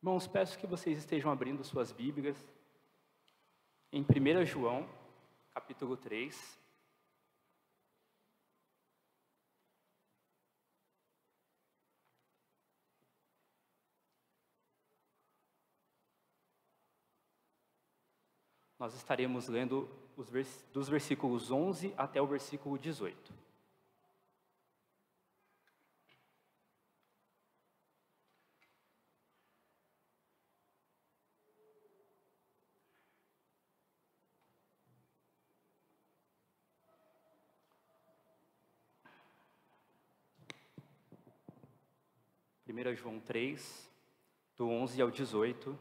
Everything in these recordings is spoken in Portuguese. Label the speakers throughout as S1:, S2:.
S1: Irmãos, peço que vocês estejam abrindo suas Bíblias em 1 João, capítulo 3. Nós estaremos lendo dos versículos 11 até o versículo 18. Primeira João 3, do 11 ao 18,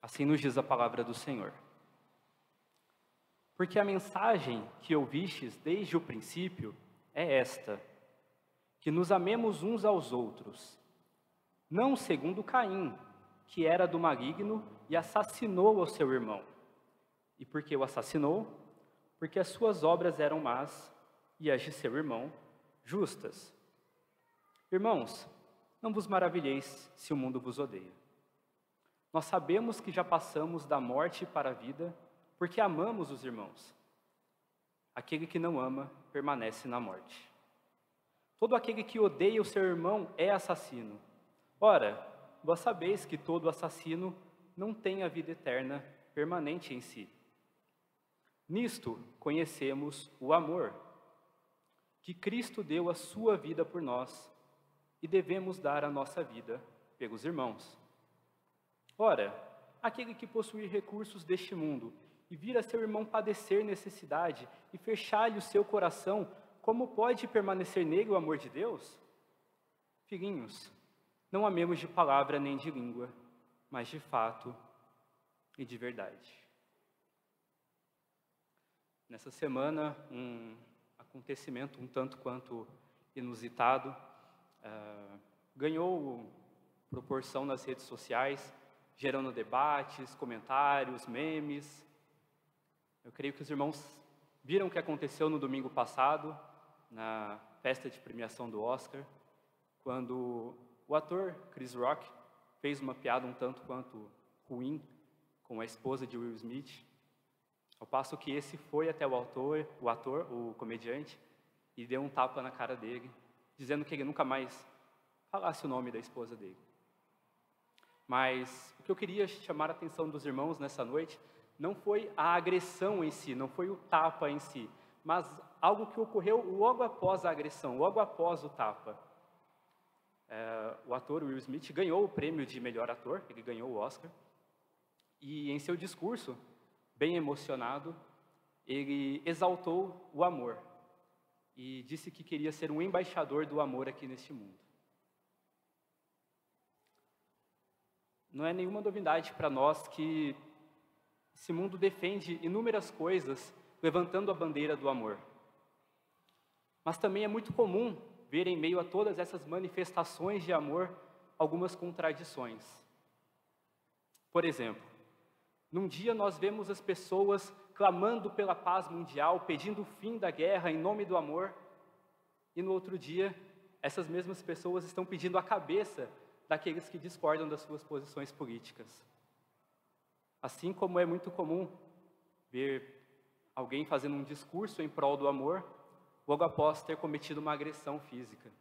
S1: assim nos diz a palavra do Senhor. Porque a mensagem que ouvistes desde o princípio é esta, que nos amemos uns aos outros, não segundo Caim, que era do maligno e assassinou o seu irmão. E por que o assassinou? Porque as suas obras eram más e as de seu irmão justas. Irmãos, não vos maravilheis se o mundo vos odeia. Nós sabemos que já passamos da morte para a vida, porque amamos os irmãos. Aquele que não ama permanece na morte. Todo aquele que odeia o seu irmão é assassino. Ora, vós sabeis que todo assassino não tem a vida eterna permanente em si. Nisto conhecemos o amor, que Cristo deu a sua vida por nós, e devemos dar a nossa vida pelos irmãos. Ora, aquele que possui recursos deste mundo e vir a seu irmão padecer necessidade e fechar-lhe o seu coração, como pode permanecer nele o amor de Deus? Filhinhos, não amemos de palavra nem de língua, mas de fato e de verdade. Nessa semana, um acontecimento um tanto quanto inusitado ganhou proporção nas redes sociais, gerando debates, comentários, memes. Eu creio que os irmãos viram o que aconteceu no domingo passado, na festa de premiação do Oscar, quando o ator Chris Rock fez uma piada um tanto quanto ruim com a esposa de Will Smith, ao passo que esse foi até o comediante, e deu um tapa na cara dele, dizendo que ele nunca mais falasse o nome da esposa dele. Mas o que eu queria chamar a atenção dos irmãos nessa noite não foi a agressão em si, não foi o tapa em si, mas algo que ocorreu logo após a agressão, logo após o tapa. O ator Will Smith ganhou o prêmio de melhor ator, ele ganhou o Oscar, e em seu discurso, bem emocionado, ele exaltou o amor e disse que queria ser um embaixador do amor aqui neste mundo. Não é nenhuma novidade para nós que esse mundo defende inúmeras coisas, levantando a bandeira do amor. Mas também é muito comum ver em meio a todas essas manifestações de amor, algumas contradições. Por exemplo, num dia nós vemos as pessoas clamando pela paz mundial, pedindo o fim da guerra em nome do amor, e no outro dia, essas mesmas pessoas estão pedindo a cabeça daqueles que discordam das suas posições políticas. Assim como é muito comum ver alguém fazendo um discurso em prol do amor, logo após ter cometido uma agressão física.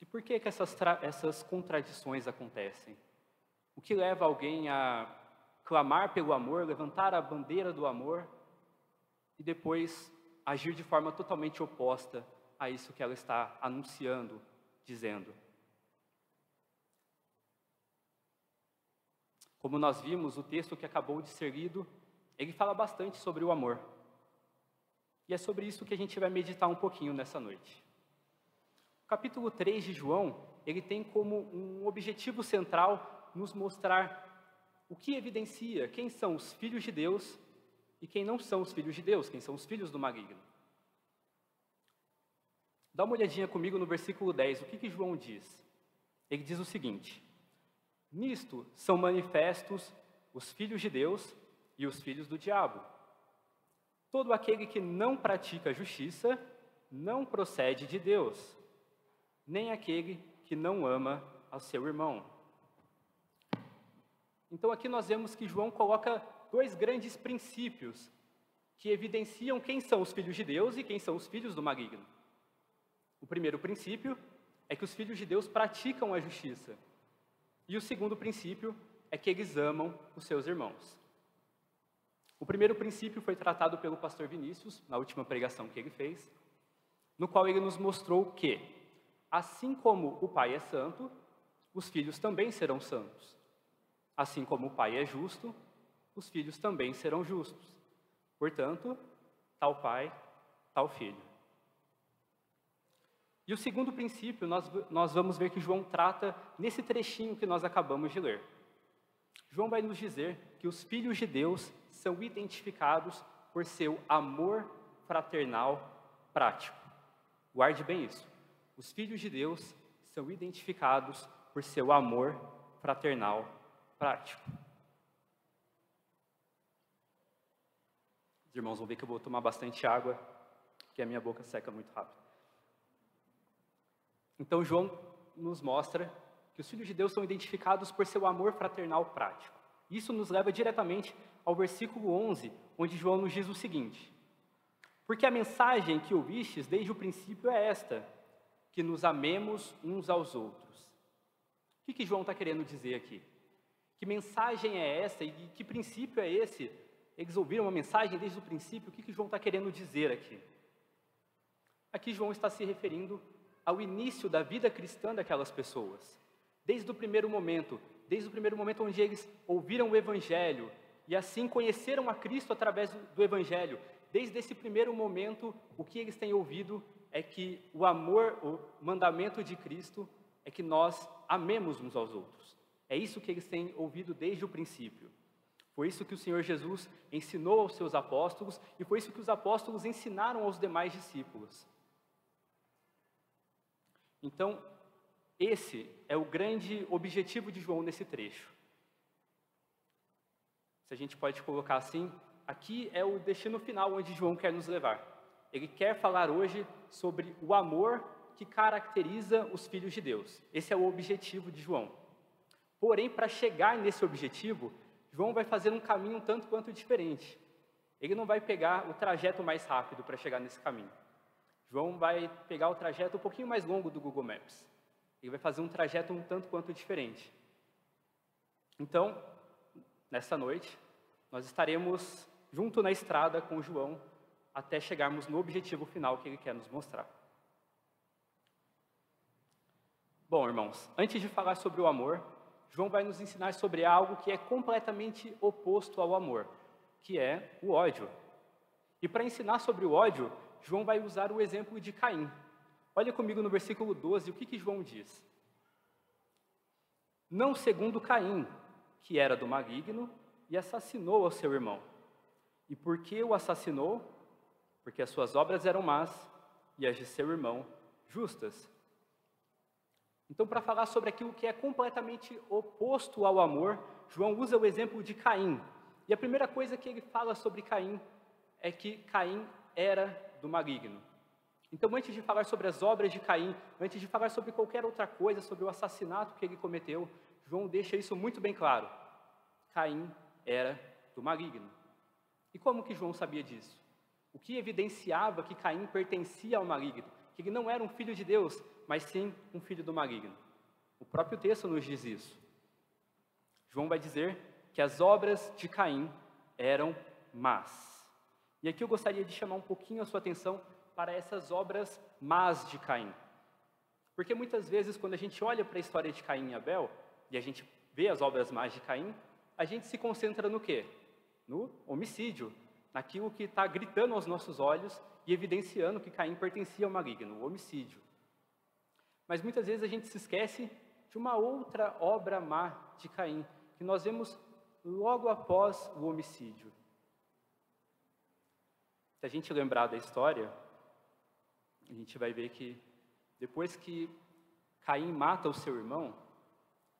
S1: E por que essas contradições acontecem? O que leva alguém a clamar pelo amor, levantar a bandeira do amor, e depois agir de forma totalmente oposta a isso que ela está anunciando, dizendo? Como nós vimos, o texto que acabou de ser lido, ele fala bastante sobre o amor. E é sobre isso que a gente vai meditar um pouquinho nessa noite. O capítulo 3 de João, ele tem como um objetivo central nos mostrar o que evidencia quem são os filhos de Deus e quem não são os filhos de Deus, quem são os filhos do maligno. Dá uma olhadinha comigo no versículo 10, o que João diz? Ele diz o seguinte: nisto são manifestos os filhos de Deus e os filhos do diabo. Todo aquele que não pratica a justiça não procede de Deus, nem aquele que não ama ao seu irmão. Então aqui nós vemos que João coloca dois grandes princípios que evidenciam quem são os filhos de Deus e quem são os filhos do maligno. O primeiro princípio é que os filhos de Deus praticam a justiça. E o segundo princípio é que eles amam os seus irmãos. O primeiro princípio foi tratado pelo pastor Vinícius, na última pregação que ele fez, no qual ele nos mostrou que, assim como o Pai é santo, os filhos também serão santos. Assim como o Pai é justo, os filhos também serão justos. Portanto, tal pai, tal filho. E o segundo princípio, nós vamos ver que João trata nesse trechinho que nós acabamos de ler. João vai nos dizer que os filhos de Deus são identificados por seu amor fraternal prático. Guarde bem isso. Os filhos de Deus são identificados por seu amor fraternal prático. Os irmãos vão ver que eu vou tomar bastante água, porque a minha boca seca muito rápido. Então, João nos mostra que os filhos de Deus são identificados por seu amor fraternal prático. Isso nos leva diretamente ao versículo 11, onde João nos diz o seguinte: porque a mensagem que ouvistes desde o princípio é esta, que nos amemos uns aos outros. O que João está querendo dizer aqui? Que mensagem é essa e que princípio é esse? Eles ouviram uma mensagem desde o princípio, o que João está querendo dizer aqui? Aqui João está se referindo ao início da vida cristã daquelas pessoas. Desde o primeiro momento onde eles ouviram o Evangelho e assim conheceram a Cristo através do Evangelho. Desde esse primeiro momento, o que eles têm ouvido é que o amor, o mandamento de Cristo é que nós amemos uns aos outros. É isso que eles têm ouvido desde o princípio. Foi isso que o Senhor Jesus ensinou aos seus apóstolos e foi isso que os apóstolos ensinaram aos demais discípulos. Então, esse é o grande objetivo de João nesse trecho. Se a gente pode colocar assim, aqui é o destino final onde João quer nos levar. Ele quer falar hoje sobre o amor que caracteriza os filhos de Deus. Esse é o objetivo de João. Porém, para chegar nesse objetivo, João vai fazer um caminho um tanto quanto diferente. Ele não vai pegar o trajeto mais rápido para chegar nesse caminho. João vai pegar o trajeto um pouquinho mais longo do Google Maps. Ele vai fazer um trajeto um tanto quanto diferente. Então, nessa noite, nós estaremos junto na estrada com João até chegarmos no objetivo final que ele quer nos mostrar. Bom, irmãos, antes de falar sobre o amor, João vai nos ensinar sobre algo que é completamente oposto ao amor, que é o ódio. E para ensinar sobre o ódio, João vai usar o exemplo de Caim. Olha comigo no versículo 12, o que João diz? Não segundo Caim, que era do maligno, e assassinou ao seu irmão. E por que o assassinou? Porque as suas obras eram más, e as de seu irmão justas. Então, para falar sobre aquilo que é completamente oposto ao amor, João usa o exemplo de Caim. E a primeira coisa que ele fala sobre Caim é que Caim era do maligno. Então, antes de falar sobre as obras de Caim, antes de falar sobre qualquer outra coisa, sobre o assassinato que ele cometeu, João deixa isso muito bem claro. Caim era do maligno. E como que João sabia disso? O que evidenciava que Caim pertencia ao maligno? Que ele não era um filho de Deus, mas sim um filho do maligno. O próprio texto nos diz isso. João vai dizer que as obras de Caim eram más. E aqui eu gostaria de chamar um pouquinho a sua atenção para essas obras más de Caim. Porque muitas vezes, quando a gente olha para a história de Caim e Abel, e a gente vê as obras más de Caim, a gente se concentra no quê? No homicídio, naquilo que está gritando aos nossos olhos e evidenciando que Caim pertencia ao maligno, o homicídio. Mas muitas vezes a gente se esquece de uma outra obra má de Caim, que nós vemos logo após o homicídio. Se a gente lembrar da história, a gente vai ver que depois que Caim mata o seu irmão,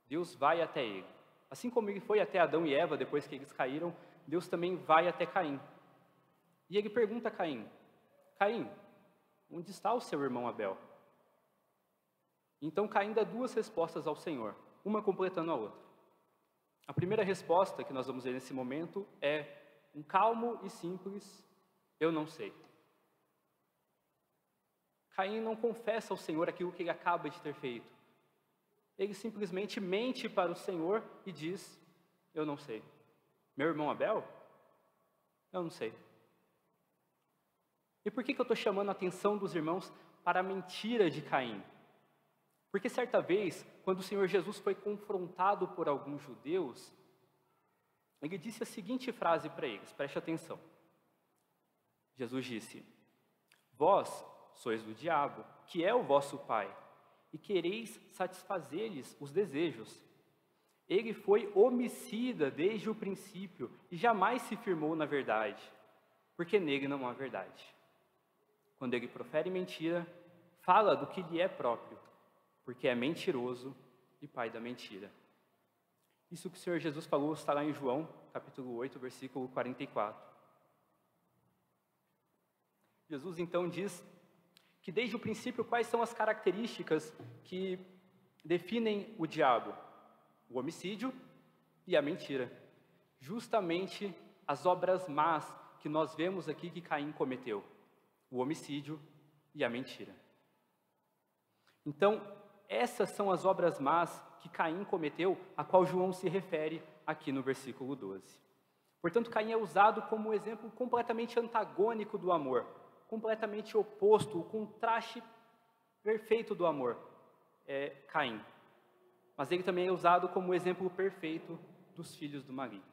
S1: Deus vai até ele. Assim como ele foi até Adão e Eva depois que eles caíram, Deus também vai até Caim. E ele pergunta a Caim, Caim, onde está o seu irmão Abel? Então Caim dá duas respostas ao Senhor, uma completando a outra. A primeira resposta que nós vamos ver nesse momento é um calmo e simples, eu não sei. Caim não confessa ao Senhor aquilo que ele acaba de ter feito. Ele simplesmente mente para o Senhor e diz, eu não sei. Meu irmão Abel? Eu não sei. E por que eu estou chamando a atenção dos irmãos para a mentira de Caim? Porque certa vez, quando o Senhor Jesus foi confrontado por alguns judeus, ele disse a seguinte frase para eles, preste atenção. Jesus disse, vós sois do diabo, que é o vosso pai, e quereis satisfazer-lhes os desejos. Ele foi homicida desde o princípio e jamais se firmou na verdade, porque nele não há verdade. Quando ele profere mentira, fala do que lhe é próprio, porque é mentiroso e pai da mentira. Isso que o Senhor Jesus falou está lá em João, capítulo 8, versículo 44. Jesus então diz que desde o princípio quais são as características que definem o diabo? O homicídio e a mentira. Justamente as obras más que nós vemos aqui que Caim cometeu. O homicídio e a mentira. Então, essas são as obras más que Caim cometeu, a qual João se refere aqui no versículo 12. Portanto, Caim é usado como um exemplo completamente antagônico do amor, completamente oposto, o contraste perfeito do amor é Caim. Mas ele também é usado como o exemplo perfeito dos filhos do maligno.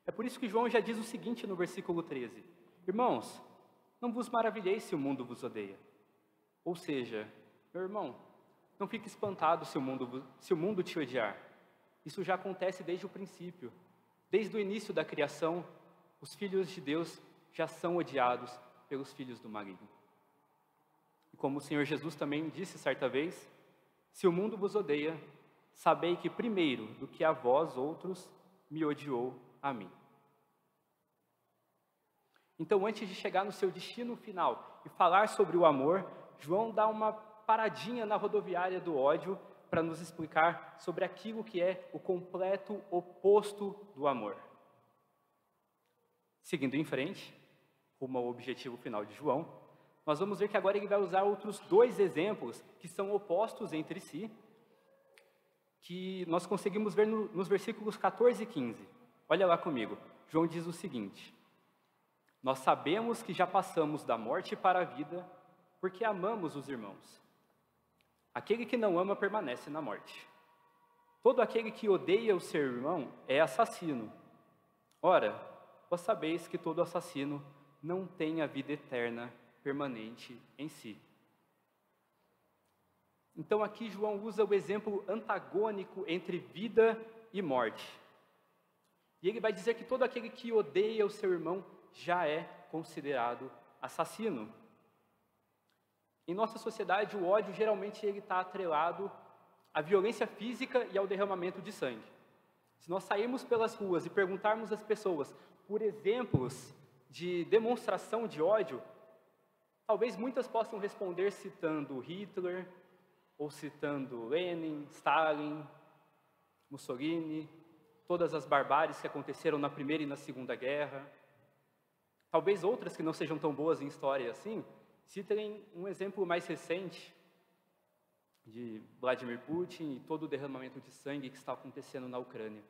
S1: É por isso que João já diz o seguinte no versículo 13: irmãos, não vos maravilheis se o mundo vos odeia. Ou seja, meu irmão, não fique espantado se o mundo te odiar. Isso já acontece desde o princípio. Desde o início da criação, os filhos de Deus já são odiados pelos filhos do maligno. E como o Senhor Jesus também disse certa vez, se o mundo vos odeia, sabei que primeiro do que a vós outros, me odiou a mim. Então, antes de chegar no seu destino final e falar sobre o amor, João dá uma paradinha na rodoviária do ódio para nos explicar sobre aquilo que é o completo oposto do amor. Seguindo em frente, rumo ao objetivo final de João, nós vamos ver que agora ele vai usar outros dois exemplos que são opostos entre si, que nós conseguimos ver nos versículos 14 e 15. Olha lá comigo, João diz o seguinte: nós sabemos que já passamos da morte para a vida, porque amamos os irmãos. Aquele que não ama permanece na morte. Todo aquele que odeia o seu irmão é assassino. Ora, vós sabeis que todo assassino não tem a vida eterna permanente em si. Então aqui João usa o exemplo antagônico entre vida e morte. E ele vai dizer que todo aquele que odeia o seu irmão já é considerado assassino. Em nossa sociedade, o ódio geralmente está atrelado à violência física e ao derramamento de sangue. Se nós sairmos pelas ruas e perguntarmos às pessoas por exemplos de demonstração de ódio, talvez muitas possam responder citando Hitler, ou citando Lenin, Stalin, Mussolini, todas as barbáries que aconteceram na Primeira e na Segunda Guerra. Talvez outras que não sejam tão boas em história assim, citem um exemplo mais recente de Vladimir Putin e todo o derramamento de sangue que está acontecendo na Ucrânia.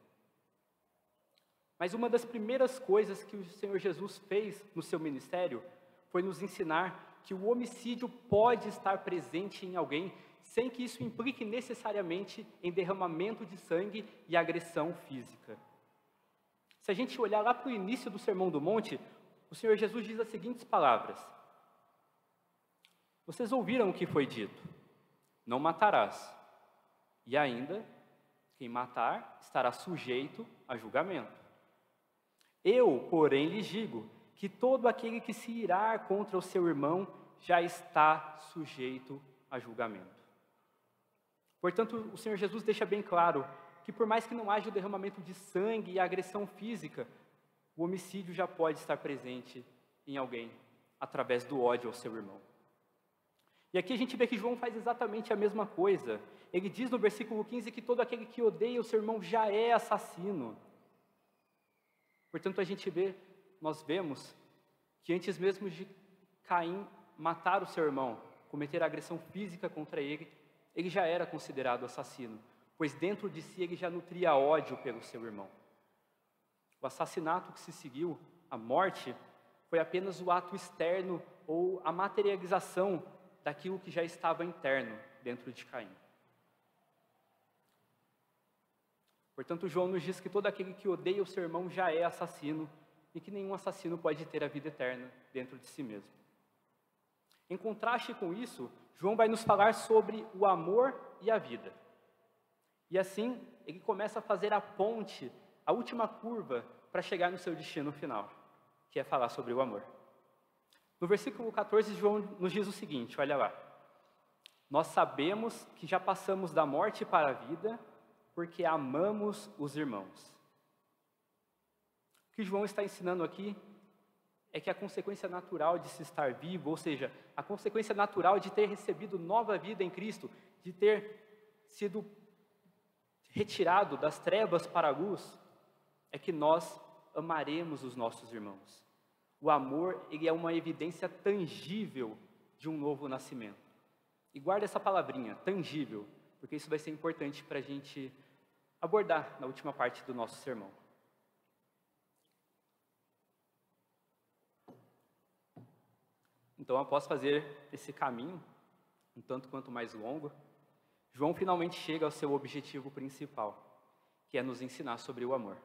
S1: Mas uma das primeiras coisas que o Senhor Jesus fez no seu ministério foi nos ensinar que o homicídio pode estar presente em alguém sem que isso implique necessariamente em derramamento de sangue e agressão física. Se a gente olhar lá para o início do Sermão do Monte, o Senhor Jesus diz as seguintes palavras: vocês ouviram o que foi dito, não matarás, e ainda, quem matar estará sujeito a julgamento. Eu, porém, lhes digo que todo aquele que se irar contra o seu irmão já está sujeito a julgamento. Portanto, o Senhor Jesus deixa bem claro que por mais que não haja o derramamento de sangue e a agressão física, o homicídio já pode estar presente em alguém através do ódio ao seu irmão. E aqui a gente vê que João faz exatamente a mesma coisa. Ele diz no versículo 15 que todo aquele que odeia o seu irmão já é assassino. Portanto, nós vemos que antes mesmo de Caim matar o seu irmão, cometer agressão física contra ele, ele já era considerado assassino, pois dentro de si ele já nutria ódio pelo seu irmão. O assassinato que se seguiu, a morte, foi apenas o ato externo ou a materialização daquilo que já estava interno dentro de Caim. Portanto, João nos diz que todo aquele que odeia o seu irmão já é assassino e que nenhum assassino pode ter a vida eterna dentro de si mesmo. Em contraste com isso, João vai nos falar sobre o amor e a vida. E assim, ele começa a fazer a ponte, a última curva, para chegar no seu destino final, que é falar sobre o amor. No versículo 14, João nos diz o seguinte, olha lá. Nós sabemos que já passamos da morte para a vida, porque amamos os irmãos. O que João está ensinando aqui é que a consequência natural de se estar vivo, ou seja, a consequência natural de ter recebido nova vida em Cristo, de ter sido retirado das trevas para a luz, é que nós amaremos os nossos irmãos. O amor, ele é uma evidência tangível de um novo nascimento. E guarda essa palavrinha, tangível, porque isso vai ser importante para a gente abordar na última parte do nosso sermão. Então, após fazer esse caminho, um tanto quanto mais longo, João finalmente chega ao seu objetivo principal, que é nos ensinar sobre o amor.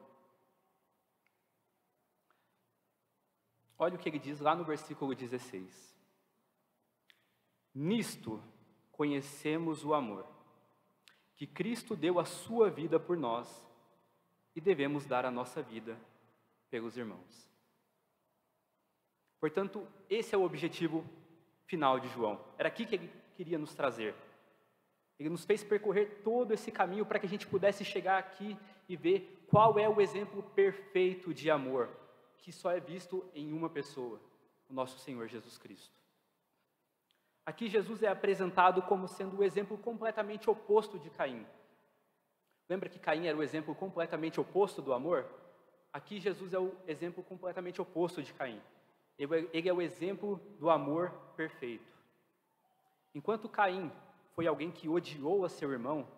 S1: Olha o que ele diz lá no versículo 16. Nisto conhecemos o amor, que Cristo deu a sua vida por nós e devemos dar a nossa vida pelos irmãos. Portanto, esse é o objetivo final de João. Era aqui que ele queria nos trazer. Ele nos fez percorrer todo esse caminho para que a gente pudesse chegar aqui e ver qual é o exemplo perfeito de amor, que só é visto em uma pessoa, o nosso Senhor Jesus Cristo. Aqui Jesus é apresentado como sendo o exemplo completamente oposto de Caim. Lembra que Caim era o exemplo completamente oposto do amor? Aqui Jesus é o exemplo completamente oposto de Caim. Ele é o exemplo do amor perfeito. Enquanto Caim foi alguém que odiou a seu irmão,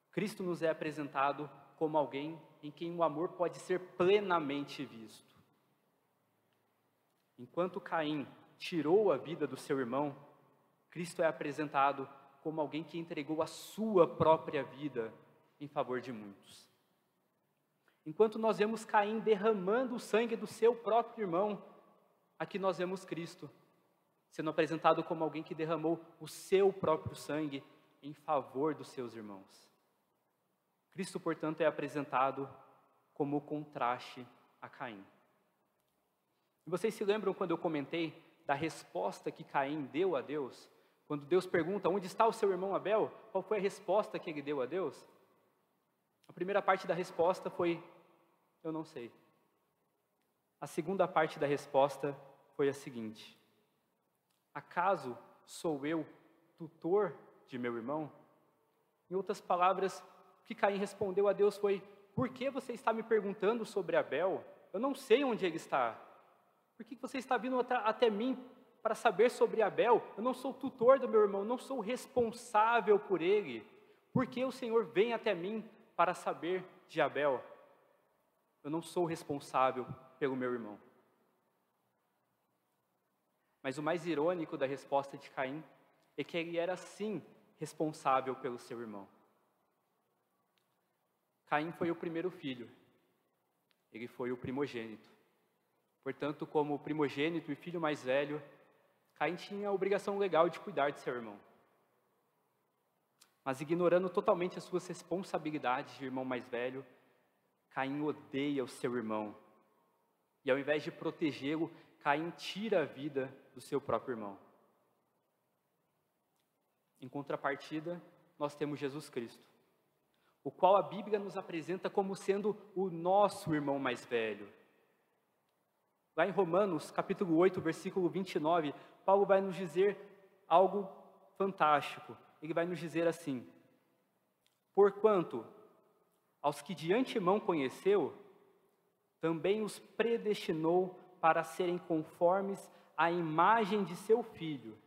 S1: Cristo nos é apresentado como alguém em quem o amor pode ser plenamente visto. Enquanto Caim tirou a vida do seu irmão, Cristo é apresentado como alguém que entregou a sua própria vida em favor de muitos. Enquanto nós vemos Caim derramando o sangue do seu próprio irmão, aqui nós vemos Cristo sendo apresentado como alguém que derramou o seu próprio sangue em favor dos seus irmãos. Cristo, portanto, é apresentado como o contraste a Caim. E vocês se lembram quando eu comentei da resposta que Caim deu a Deus? Quando Deus pergunta, onde está o seu irmão Abel? Qual foi a resposta que ele deu a Deus? A primeira parte da resposta foi, eu não sei. A segunda parte da resposta foi a seguinte: acaso sou eu tutor de meu irmão? Em outras palavras, o que Caim respondeu a Deus foi, por que você está me perguntando sobre Abel? Eu não sei onde ele está. Por que você está vindo até mim para saber sobre Abel? Eu não sou tutor do meu irmão, não sou responsável por ele. Por que o Senhor vem até mim para saber de Abel? Eu não sou responsável pelo meu irmão. Mas o mais irônico da resposta de Caim é que ele era sim responsável pelo seu irmão. Caim foi o primeiro filho. Ele foi o primogênito. Portanto, como primogênito e filho mais velho, Caim tinha a obrigação legal de cuidar de seu irmão. Mas ignorando totalmente as suas responsabilidades de irmão mais velho, Caim odeia o seu irmão. E ao invés de protegê-lo, Caim tira a vida do seu próprio irmão. Em contrapartida, nós temos Jesus Cristo, o qual a Bíblia nos apresenta como sendo o nosso irmão mais velho. Lá em Romanos, capítulo 8, versículo 29, Paulo vai nos dizer algo fantástico. Ele vai nos dizer assim: porquanto aos que de antemão conheceu, também os predestinou para serem conformes à imagem de seu Filho,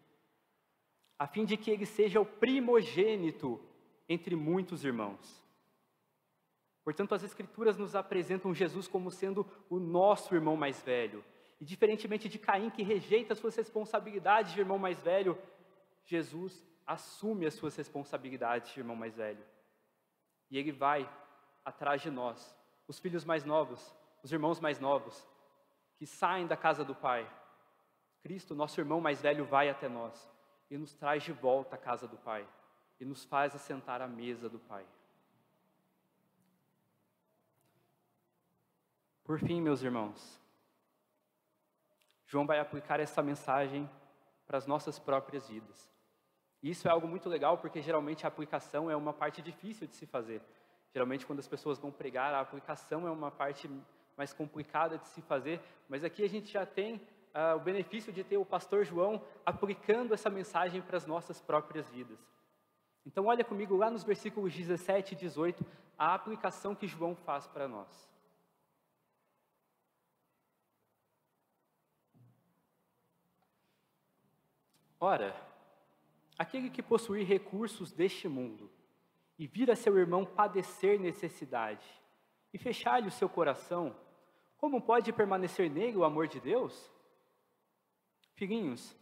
S1: a fim de que ele seja o primogênito entre muitos irmãos. Portanto, as Escrituras nos apresentam Jesus como sendo o nosso irmão mais velho. E diferentemente de Caim, que rejeita as suas responsabilidades de irmão mais velho, Jesus assume as suas responsabilidades de irmão mais velho. E ele vai atrás de nós, os filhos mais novos, os irmãos mais novos, que saem da casa do Pai. Cristo, nosso irmão mais velho, vai até nós e nos traz de volta à casa do Pai e nos faz assentar à mesa do Pai. Por fim, meus irmãos, João vai aplicar essa mensagem para as nossas próprias vidas. Isso é algo muito legal, porque geralmente a aplicação é uma parte difícil de se fazer. Geralmente, quando as pessoas vão pregar, a aplicação é uma parte mais complicada de se fazer, mas aqui a gente já tem o benefício de ter o pastor João aplicando essa mensagem para as nossas próprias vidas. Então, olha comigo lá nos versículos 17 e 18, a aplicação que João faz para nós. Ora, aquele que possuir recursos deste mundo e vir a seu irmão padecer necessidade e fechar-lhe o seu coração, como pode permanecer nele o amor de Deus? Filhinhos,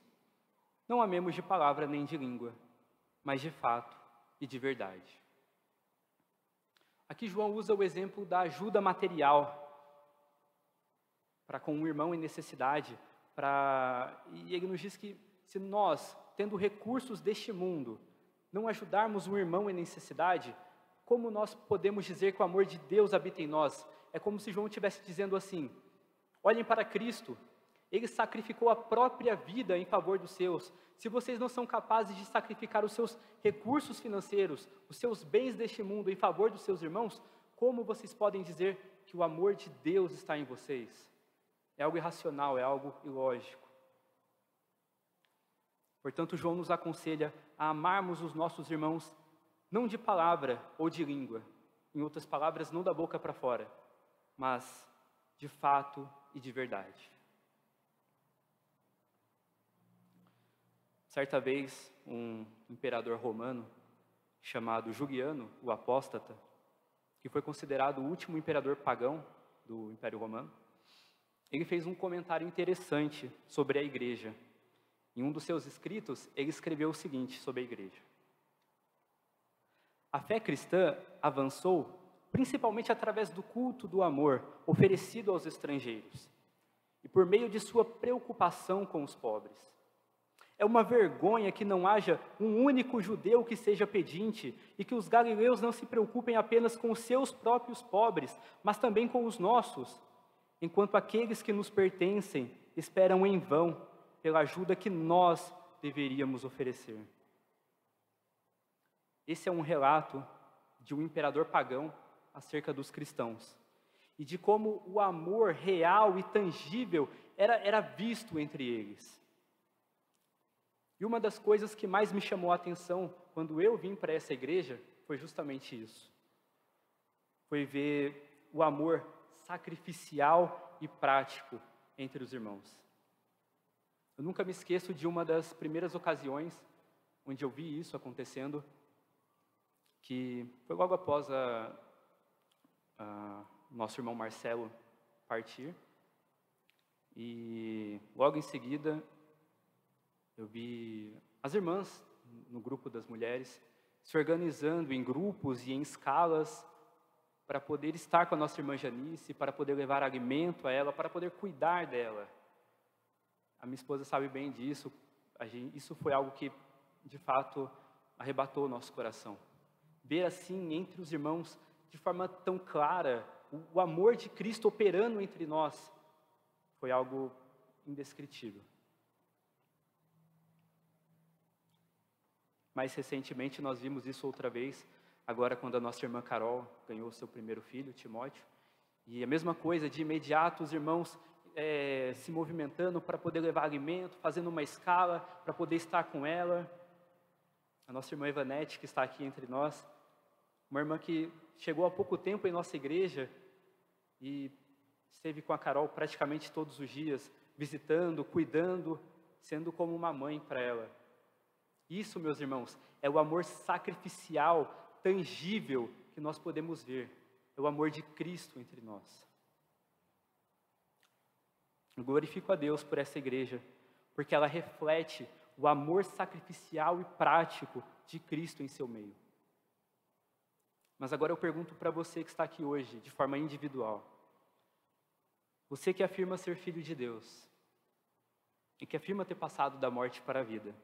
S1: não amemos de palavra nem de língua, mas de fato e de verdade. Aqui João usa o exemplo da ajuda material para com um irmão em necessidade, e ele nos diz que se nós, tendo recursos deste mundo, não ajudarmos um irmão em necessidade, como nós podemos dizer que o amor de Deus habita em nós? É como se João estivesse dizendo assim: olhem para Cristo, Ele sacrificou a própria vida em favor dos seus. Se vocês não são capazes de sacrificar os seus recursos financeiros, os seus bens deste mundo em favor dos seus irmãos, como vocês podem dizer que o amor de Deus está em vocês? É algo irracional, é algo ilógico. Portanto, João nos aconselha a amarmos os nossos irmãos, não de palavra ou de língua, em outras palavras, não da boca para fora, mas de fato e de verdade. Certa vez, um imperador romano, chamado Juliano, o Apóstata, que foi considerado o último imperador pagão do Império Romano, ele fez um comentário interessante sobre a igreja. Em um dos seus escritos, ele escreveu o seguinte sobre a igreja: a fé cristã avançou principalmente através do culto do amor oferecido aos estrangeiros e por meio de sua preocupação com os pobres. É uma vergonha que não haja um único judeu que seja pedinte e que os galileus não se preocupem apenas com os seus próprios pobres, mas também com os nossos, enquanto aqueles que nos pertencem esperam em vão pela ajuda que nós deveríamos oferecer. Esse é um relato de um imperador pagão acerca dos cristãos e de como o amor real e tangível era visto entre eles. E uma das coisas que mais me chamou a atenção quando eu vim para essa igreja foi justamente isso. Foi ver o amor sacrificial e prático entre os irmãos. Eu nunca me esqueço de uma das primeiras ocasiões onde eu vi isso acontecendo, que foi logo após nosso irmão Marcelo partir. E logo em seguida, eu vi as irmãs no grupo das mulheres se organizando em grupos e em escalas para poder estar com a nossa irmã Janice, para poder levar alimento a ela, para poder cuidar dela. A minha esposa sabe bem disso. Isso foi algo que, de fato, arrebatou o nosso coração. Ver assim, entre os irmãos, de forma tão clara, o amor de Cristo operando entre nós, foi algo indescritível. Mais recentemente, nós vimos isso outra vez, agora quando a nossa irmã Carol ganhou seu primeiro filho, Timóteo. E a mesma coisa, de imediato os irmãos se movimentando para poder levar alimento, fazendo uma escala para poder estar com ela. A nossa irmã Ivanete, que está aqui entre nós, uma irmã que chegou há pouco tempo em nossa igreja e esteve com a Carol praticamente todos os dias, visitando, cuidando, sendo como uma mãe para ela. Isso, meus irmãos, é o amor sacrificial, tangível, que nós podemos ver. É o amor de Cristo entre nós. Eu glorifico a Deus por essa igreja, porque ela reflete o amor sacrificial e prático de Cristo em seu meio. Mas agora eu pergunto para você que está aqui hoje, de forma individual. Você que afirma ser filho de Deus, e que afirma ter passado da morte para a vida,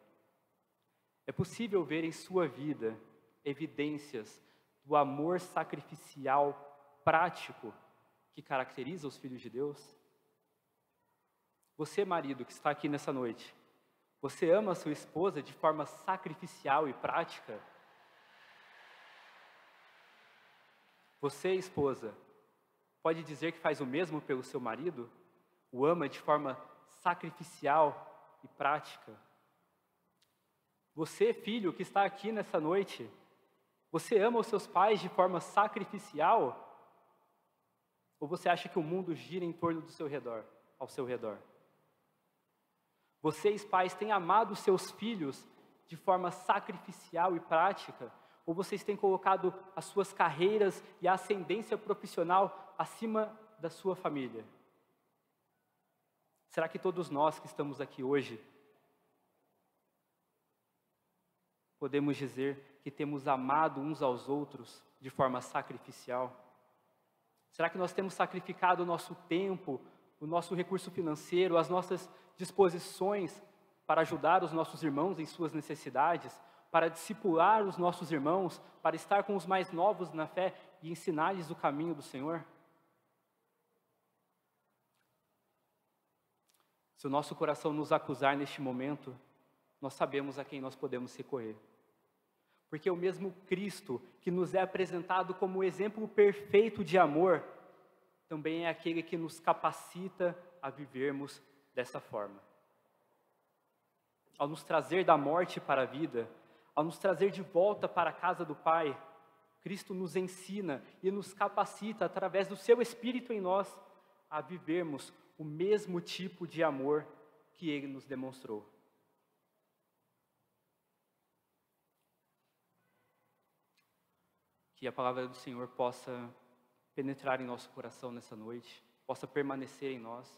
S1: é possível ver em sua vida evidências do amor sacrificial prático que caracteriza os filhos de Deus? Você, marido, que está aqui nessa noite, você ama a sua esposa de forma sacrificial e prática? Você, esposa, pode dizer que faz o mesmo pelo seu marido? O ama de forma sacrificial e prática? Você, filho, que está aqui nessa noite, você ama os seus pais de forma sacrificial? Ou você acha que o mundo gira em torno do seu redor, ao seu redor? Vocês, pais, têm amado os seus filhos de forma sacrificial e prática? Ou vocês têm colocado as suas carreiras e a ascendência profissional acima da sua família? Será que todos nós que estamos aqui hoje podemos dizer que temos amado uns aos outros de forma sacrificial? Será que nós temos sacrificado o nosso tempo, o nosso recurso financeiro, as nossas disposições para ajudar os nossos irmãos em suas necessidades, para discipular os nossos irmãos, para estar com os mais novos na fé e ensinar-lhes o caminho do Senhor? Se o nosso coração nos acusar neste momento, nós sabemos a quem nós podemos recorrer. Porque o mesmo Cristo, que nos é apresentado como o exemplo perfeito de amor, também é aquele que nos capacita a vivermos dessa forma. Ao nos trazer da morte para a vida, ao nos trazer de volta para a casa do Pai, Cristo nos ensina e nos capacita, através do seu Espírito em nós, a vivermos o mesmo tipo de amor que Ele nos demonstrou. Que a palavra do Senhor possa penetrar em nosso coração nessa noite, possa permanecer em nós,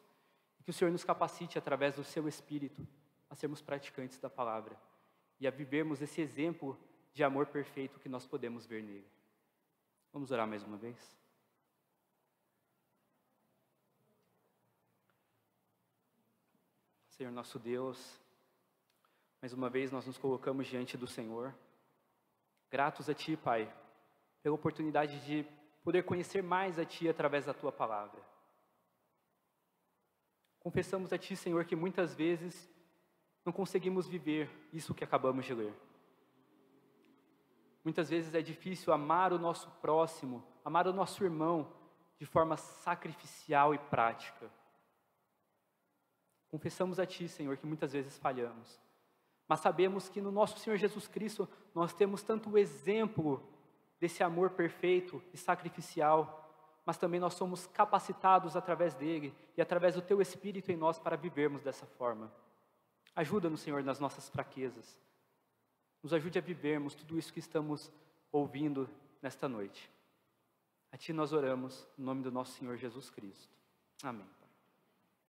S1: e que o Senhor nos capacite, através do seu Espírito, a sermos praticantes da palavra, e a vivermos esse exemplo de amor perfeito que nós podemos ver nele. Vamos orar mais uma vez? Senhor nosso Deus, mais uma vez nós nos colocamos diante do Senhor, gratos a Ti, Pai, pela oportunidade de poder conhecer mais a Ti através da Tua palavra. Confessamos a Ti, Senhor, que muitas vezes não conseguimos viver isso que acabamos de ler. Muitas vezes é difícil amar o nosso próximo, amar o nosso irmão de forma sacrificial e prática. Confessamos a Ti, Senhor, que muitas vezes falhamos, mas sabemos que no nosso Senhor Jesus Cristo nós temos tanto o exemplo desse amor perfeito e sacrificial, mas também nós somos capacitados através dele e através do Teu Espírito em nós para vivermos dessa forma. Ajuda-nos, Senhor, nas nossas fraquezas. Nos ajude a vivermos tudo isso que estamos ouvindo nesta noite. A Ti nós oramos, no nome do nosso Senhor Jesus Cristo. Amém.